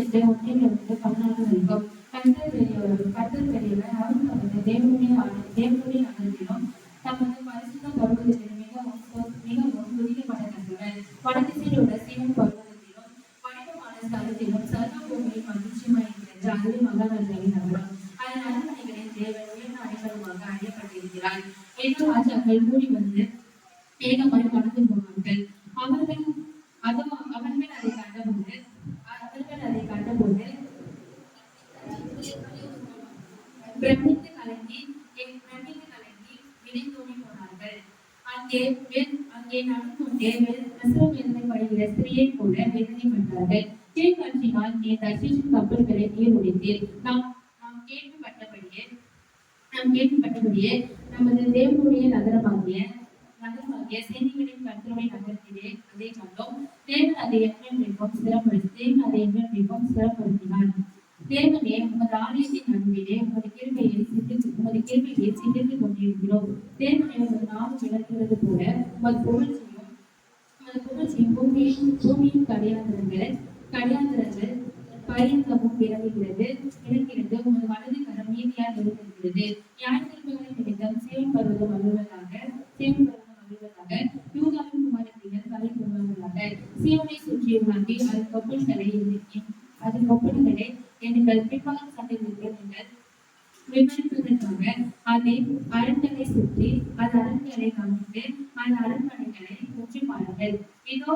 38 1 வரைக்கும் கர்த்தர் பெரியவர், அவர் தமது தேவனுடைய நகரத்திலும் தமது பரிசுத்த பர்வதத்திலும் மிகவும் துதிக்கப்படத்தக்கவர். வடதிசையில் உள்ள சீயோன் பர்வதத்திலும் வடிவமான ஸ்தலத்திலும் சர்வ பூமியில் மகிழ்ச்சியாயிருக்கிறது. அதுவே மகாராஜாவின் நகரம். அதன் அரண்மனைகளின் தேவன் உயர்ந்த அடைக்கலமாக அறியப்பட்டிருக்கிறார். ஏதோ ராஜாக்கள் கூடி வந்து ஏகமாய் கடந்து போனார்கள். அவர்கள் அதை கண்டபோது பிரமித்து கலங்கி விடைத்தோடி போனார்கள். அங்கே நடந்தே பிரசவ வேதனை படுகிற ஸ்திரீயை போல வேதனைப்பட்டார்கள். கீழ்காட்சியினால் நீ தர்ஷீசின் கப்பல்களை நீர் உடைத்தீர். நாம் கேள்விப்பட்டபடியே நமது தேவனுடைய நகரமாகிய சேனைகளின் கர்த்தருடைய நகரத்திலே அதை கண்டோம். தேவன் அதை என்றென்றைக்கும் சிறப்படுத்தினார். தேவனே, உமது ஆலயத்தின் நடுவிலே உமது கிருபையை சிந்தித்து கொண்டிருக்கிறோம். தேவனே, உமது நாமம் விளங்குகிறது போல உமது புகழ்ச்சியும் பூமியின் கடையாந்திரங்கள் பரியந்தமும் விளங்குகிறது. உமது வலது கரம் நீதியால் எழுந்திருக்கிறது. நியாயத்தீர்ப்புகளை நிமித்தம் சீயோன் பர்வதம் அழுவதாக. யூதாவின் குமாரத்தினர் தலை கொள்வார்களாக. சீயோனை சுற்றியுள்ளாண்டி அதன் கொப்பளிகளை எங்கள் பிற்பகல் சண்டைகளுக்கு நீங்கள் விவரிப்பதற்காக அதன் அரண்களை சுற்றி அரண்களை கவனித்து அந்த அரண்மனைகளை சுற்றி பாருங்கள். இதோ